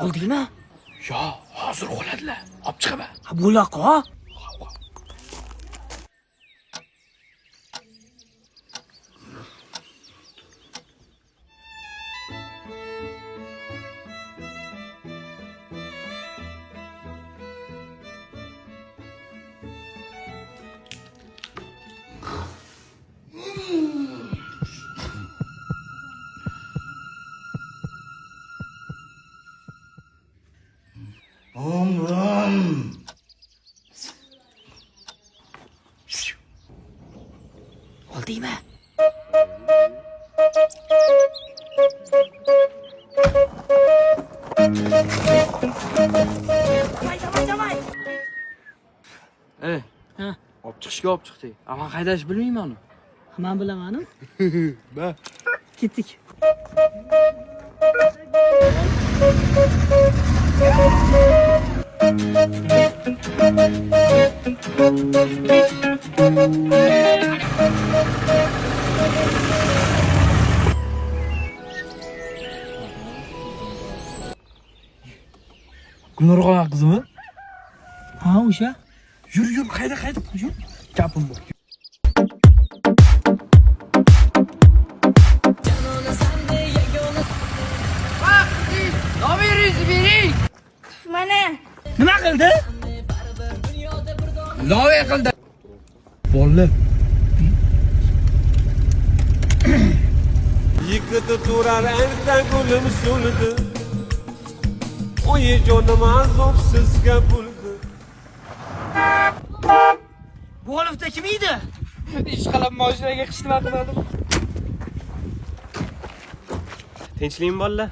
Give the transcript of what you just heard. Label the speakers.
Speaker 1: Oldingmi?
Speaker 2: Yo, hozir uxladilar. Olib chiqaman.
Speaker 1: Bu yoqqa. Oldingmi? Davay.
Speaker 2: Ey,
Speaker 1: Ha,
Speaker 2: olib chiqishga olib chiqdik. Ammo qaydash bilmayman uni.
Speaker 1: men bilaman.
Speaker 2: Ba.
Speaker 1: Ketdik.
Speaker 2: Gulnurg'a qizimi?
Speaker 1: Ha, o'sha.
Speaker 2: Yur, qayda? Yur. Gapim bor. Bering.
Speaker 3: Mana.
Speaker 1: Nima qildi?
Speaker 2: Love qildi. Bolla.
Speaker 4: Yıkıdı durar elde gülüm süldü. Oyi canım azopsizga buldu.
Speaker 1: Bu olifta kim edi?
Speaker 2: Ish qilib mashinaga qishtima qilmadim.
Speaker 4: Tinchlikmi bolalar?